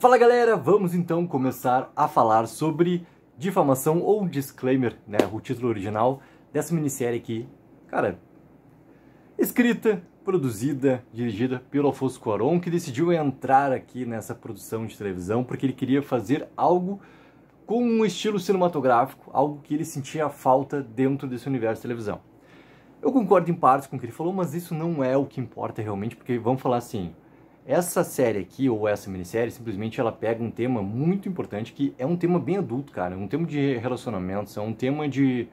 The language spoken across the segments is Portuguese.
Fala galera, vamos então começar a falar sobre difamação ou disclaimer, né, o título original dessa minissérie aqui, cara, escrita, produzida, dirigida pelo Alfonso Cuarón, que decidiu entrar aqui nessa produção de televisão porque ele queria fazer algo com um estilo cinematográfico, algo que ele sentia falta dentro desse universo de televisão. Eu concordo em partes com o que ele falou, mas isso não é o que importa realmente, porque vamos falar assim, essa série aqui, ou essa minissérie, simplesmente ela pega um tema muito importante, que é um tema bem adulto, cara, um tema de relacionamentos, é um tema de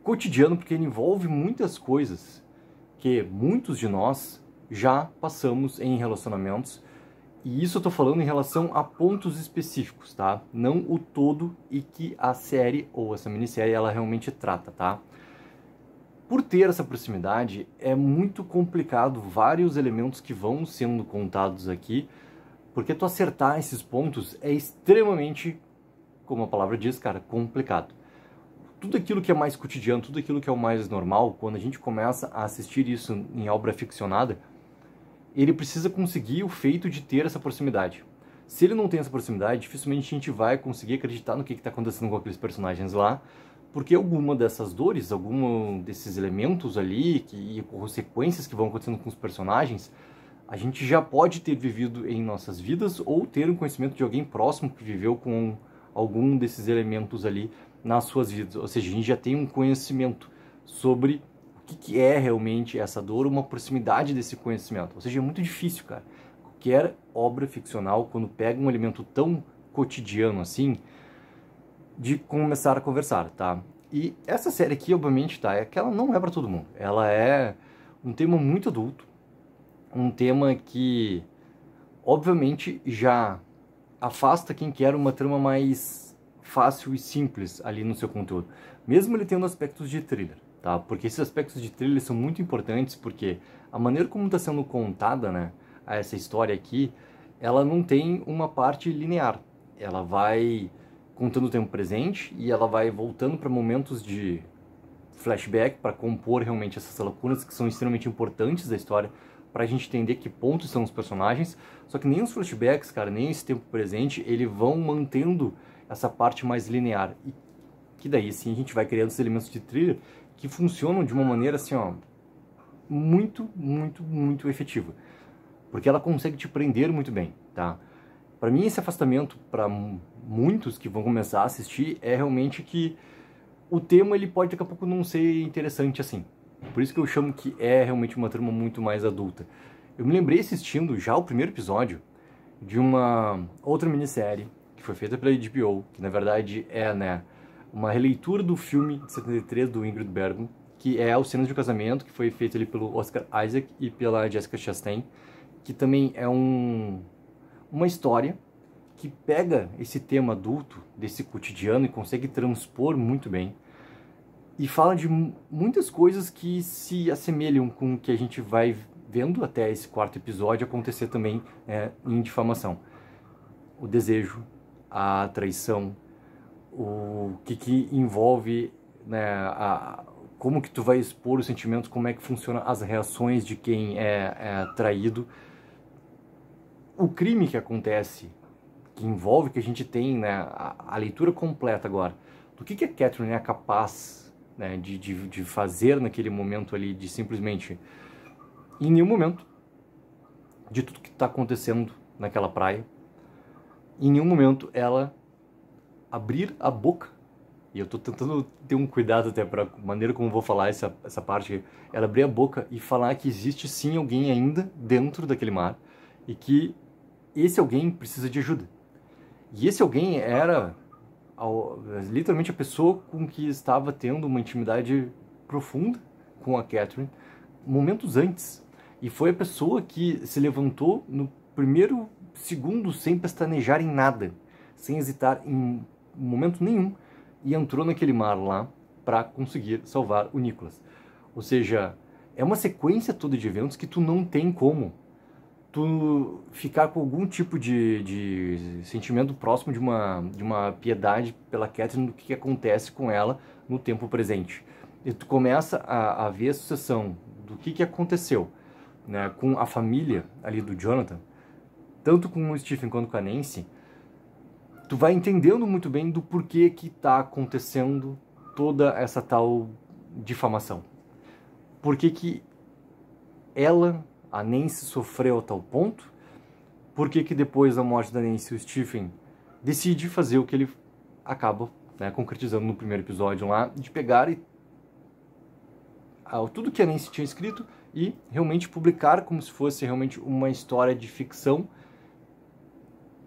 cotidiano, porque ele envolve muitas coisas que muitos de nós já passamos em relacionamentos, e isso eu tô falando em relação a pontos específicos, tá? Não o todo e que a série, ou essa minissérie, ela realmente trata, tá? Por ter essa proximidade, é muito complicado vários elementos que vão sendo contados aqui, porque tu acertar esses pontos é extremamente, como a palavra diz, cara, complicado. Tudo aquilo que é mais cotidiano, tudo aquilo que é o mais normal, quando a gente começa a assistir isso em obra ficcionada, ele precisa conseguir o feito de ter essa proximidade. Se ele não tem essa proximidade, dificilmente a gente vai conseguir acreditar no que está acontecendo com aqueles personagens lá, porque alguma dessas dores, algum desses elementos ali e consequências que vão acontecendo com os personagens, a gente já pode ter vivido em nossas vidas ou ter um conhecimento de alguém próximo que viveu com algum desses elementos ali nas suas vidas. Ou seja, a gente já tem um conhecimento sobre o que é realmente essa dor, uma proximidade desse conhecimento. Ou seja, é muito difícil, cara. Qualquer obra ficcional, quando pega um elemento tão cotidiano assim, de começar a conversar, tá? E essa série aqui, obviamente, tá? É que ela não é para todo mundo. Ela é um tema muito adulto, um tema que, obviamente, já afasta quem quer uma trama mais fácil e simples ali no seu conteúdo. Mesmo ele tendo aspectos de thriller, tá? Porque esses aspectos de thriller são muito importantes, porque a maneira como está sendo contada, né, essa história aqui, ela não tem uma parte linear. Ela vai contando o tempo presente e ela vai voltando para momentos de flashback para compor realmente essas lacunas que são extremamente importantes da história para a gente entender que pontos são os personagens. Só que nem os flashbacks, cara, nem esse tempo presente, eles vão mantendo essa parte mais linear. E que daí sim a gente vai criando esses elementos de thriller que funcionam de uma maneira assim, ó, muito efetiva. Porque ela consegue te prender muito bem, tá? Para mim, esse afastamento, para muitos que vão começar a assistir, é realmente que o tema ele pode daqui a pouco não ser interessante assim. Por isso que eu chamo que é realmente uma trama muito mais adulta. Eu me lembrei assistindo já o primeiro episódio de uma outra minissérie que foi feita pela HBO, que na verdade é, né, uma releitura do filme de 73 do Ingrid Bergman, que é O Cenas de um Casamento, que foi feito ali pelo Oscar Isaac e pela Jessica Chastain, que também é uma história que pega esse tema adulto, desse cotidiano, e consegue transpor muito bem. E fala de muitas coisas que se assemelham com o que a gente vai vendo até esse quarto episódio acontecer também em Difamação. O desejo, a traição, o que envolve, né, como que tu vai expor os sentimentos, como é que funciona as reações de quem é traído. O crime que acontece, que envolve, que a gente tem, né, a leitura completa agora, do que a Catherine é capaz, né, de fazer naquele momento ali, de simplesmente, em nenhum momento, de tudo que está acontecendo naquela praia, em nenhum momento ela abrir a boca, e eu estou tentando ter um cuidado até para a maneira como eu vou falar essa parte, ela abrir a boca e falar que existe sim alguém ainda dentro daquele mar, e que esse alguém precisa de ajuda. E esse alguém era literalmente a pessoa com que estava tendo uma intimidade profunda com a Catherine momentos antes. E foi a pessoa que se levantou no primeiro segundo sem pestanejar em nada, sem hesitar em momento nenhum, e entrou naquele mar lá para conseguir salvar o Nicholas. Ou seja, é uma sequência toda de eventos que tu não tem como tu ficar com algum tipo de sentimento próximo de uma piedade pela Catherine do que acontece com ela no tempo presente. E tu começa a ver a sucessão do que aconteceu, né, com a família ali do Jonathan, tanto com o Stephen quanto com a Nancy, tu vai entendendo muito bem do porquê que tá acontecendo toda essa tal difamação. Por que ela, a Nancy, sofreu a tal ponto? Por que depois da morte da Nancy o Stephen decide fazer o que ele acaba, né, concretizando no primeiro episódio lá, de pegar tudo que a Nancy tinha escrito e realmente publicar como se fosse realmente uma história de ficção,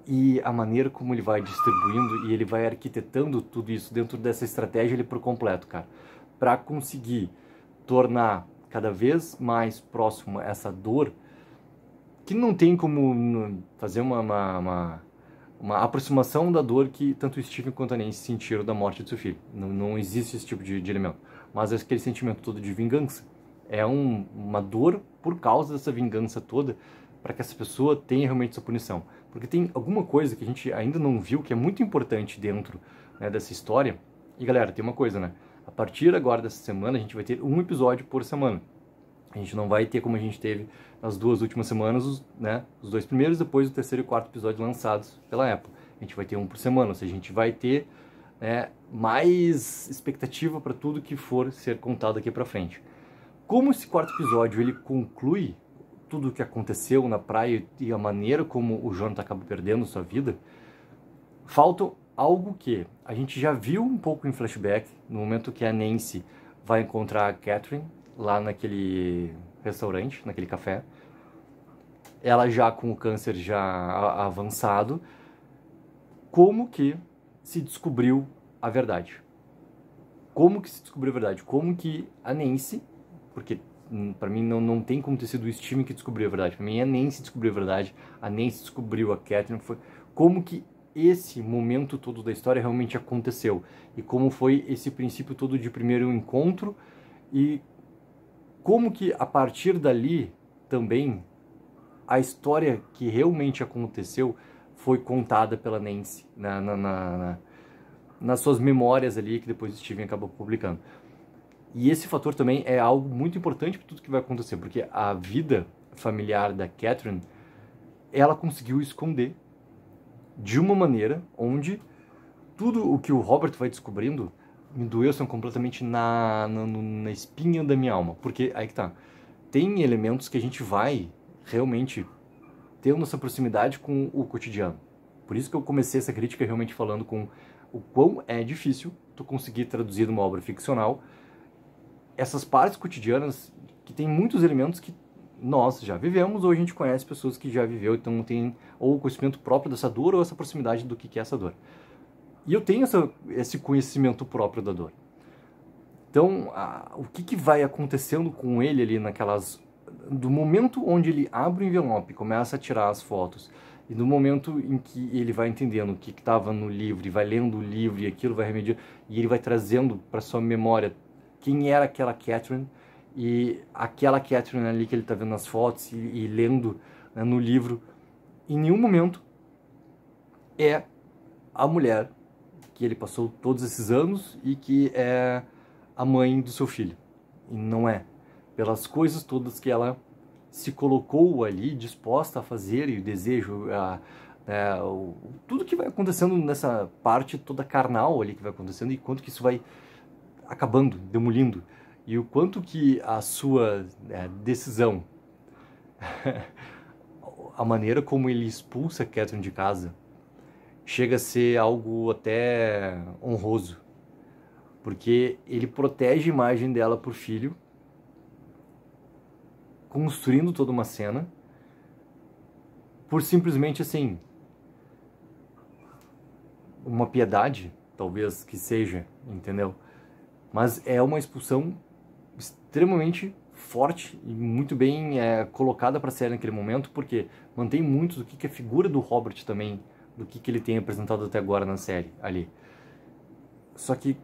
e a maneira como ele vai distribuindo e ele vai arquitetando tudo isso dentro dessa estratégia ele por completo, cara, para conseguir tornar cada vez mais próximo essa dor, que não tem como fazer uma aproximação da dor que tanto o Stephen quanto a Nancy sentiram da morte de seu filho. Não existe esse tipo de elemento. Mas aquele sentimento todo de vingança é uma dor por causa dessa vingança toda, para que essa pessoa tenha realmente essa punição. Porque tem alguma coisa que a gente ainda não viu, que é muito importante dentro, né, dessa história. E galera, tem uma coisa, né? A partir agora dessa semana, a gente vai ter um episódio por semana. A gente não vai ter como a gente teve nas 2 últimas semanas, os 2 primeiros, depois o 3º e 4º episódio lançados pela Apple. A gente vai ter um por semana, ou seja, a gente vai ter, né, mais expectativa para tudo que for ser contado daqui para frente. Como esse 4º episódio ele conclui tudo o que aconteceu na praia e a maneira como o Jonathan acaba perdendo sua vida, falta algo que a gente já viu um pouco em flashback, no momento que a Nancy vai encontrar a Catherine lá naquele restaurante, naquele café. Ela já com o câncer já avançado, como que se descobriu a verdade? Como que se descobriu a verdade? Como que a Nancy, porque para mim não tem como ter sido o Stephen que descobriu a verdade, para mim a Nancy descobriu a verdade, a Nancy descobriu a Catherine, como que esse momento todo da história realmente aconteceu, e como foi esse princípio todo de primeiro encontro, e como que a partir dali também a história que realmente aconteceu foi contada pela Nancy nas suas memórias ali, que depois o Stephen acabou publicando. E esse fator também é algo muito importante para tudo que vai acontecer, porque a vida familiar da Catherine, ela conseguiu esconder de uma maneira onde tudo o que o Robert vai descobrindo me doeu completamente na espinha da minha alma. Porque aí que tá, tem elementos que a gente vai realmente tendo essa proximidade com o cotidiano. Por isso que eu comecei essa crítica realmente falando com o quão é difícil tu conseguir traduzir numa obra ficcional essas partes cotidianas que tem muitos elementos que nós já vivemos, ou a gente conhece pessoas que já viveu, então tem ou o conhecimento próprio dessa dor ou essa proximidade do que é essa dor. E eu tenho esse conhecimento próprio da dor. Então, o que vai acontecendo com ele ali do momento onde ele abre o envelope, começa a tirar as fotos, e no momento em que ele vai entendendo o que estava no livro, e vai lendo o livro, e aquilo vai remediando, e ele vai trazendo para sua memória quem era aquela Catherine, e aquela Catherine ali que ele está vendo nas fotos e lendo, né, no livro, em nenhum momento é a mulher que ele passou todos esses anos e que é a mãe do seu filho. E não é. Pelas coisas todas que ela se colocou ali, disposta a fazer, e o desejo, tudo que vai acontecendo nessa parte toda carnal ali que vai acontecendo, e quanto que isso vai acabando, demolindo, e o quanto que a sua decisão, a maneira como ele expulsa a Catherine de casa, chega a ser algo até honroso, porque ele protege a imagem dela por filho, construindo toda uma cena, por simplesmente assim, uma piedade, talvez que seja, entendeu? Mas é uma expulsão extremamente forte e muito bem colocada para a série naquele momento, porque mantém muito do que a figura do Robert também, do que ele tem apresentado até agora na série ali. Só que,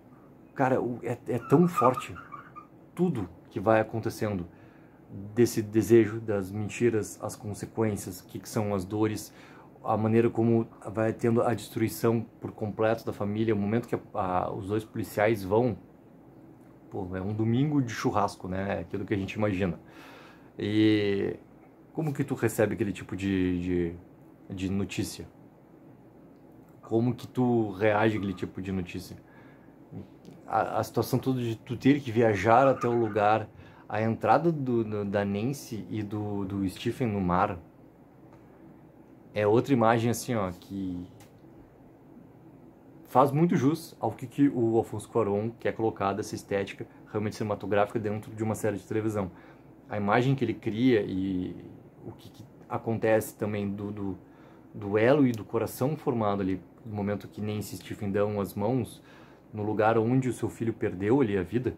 cara, é tão forte tudo que vai acontecendo desse desejo, das mentiras, as consequências, o que são as dores, a maneira como vai tendo a destruição por completo da família, o momento que os 2 policiais vão, é um domingo de churrasco, né? Aquilo que a gente imagina. E como que tu recebe aquele tipo de de notícia. Como que tu reage àquele tipo de notícia? A situação toda de tu ter que viajar até o lugar, a entrada da Nancy e do Stephen no mar, é outra imagem assim, ó, que faz muito jus ao que o Alfonso Cuarón quer colocar dessa estética realmente cinematográfica dentro de uma série de televisão. A imagem que ele cria e o que acontece também do elo e do coração formado ali, no momento que Nancy e Stephen dão as mãos no lugar onde o seu filho perdeu ali a vida,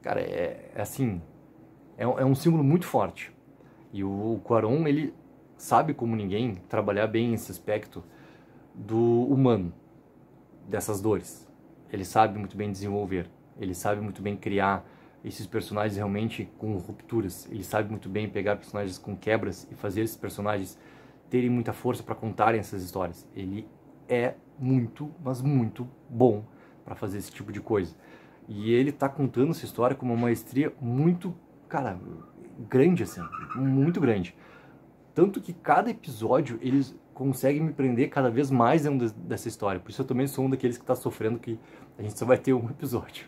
cara, assim, é um símbolo muito forte. E o Cuarón, ele sabe como ninguém trabalhar bem esse aspecto do humano, dessas dores. Ele sabe muito bem desenvolver, ele sabe muito bem criar esses personagens realmente com rupturas, ele sabe muito bem pegar personagens com quebras e fazer esses personagens terem muita força para contarem essas histórias. Ele é muito, mas muito bom para fazer esse tipo de coisa. E ele tá contando essa história com uma maestria muito, cara, grande assim, muito grande. Tanto que cada episódio eles conseguem me prender cada vez mais dentro dessa história. Por isso eu também sou um daqueles que está sofrendo que a gente só vai ter um episódio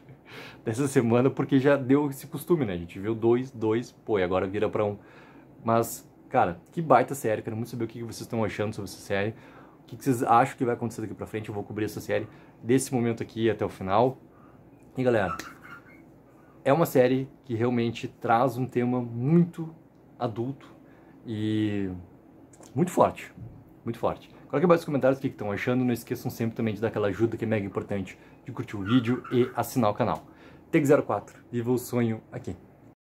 dessa semana, porque já deu esse costume, né? A gente viu dois, pô, e agora vira pra um. Mas, cara, que baita série. Quero muito saber o que vocês estão achando sobre essa série. O que vocês acham que vai acontecer daqui pra frente. Eu vou cobrir essa série desse momento aqui até o final. E, galera, é uma série que realmente traz um tema muito adulto e muito forte. Muito forte. Coloque abaixo nos comentários o que estão achando. Não esqueçam sempre também de dar aquela ajuda que é mega importante, de curtir o vídeo e assinar o canal. Tech04, viva o sonho aqui.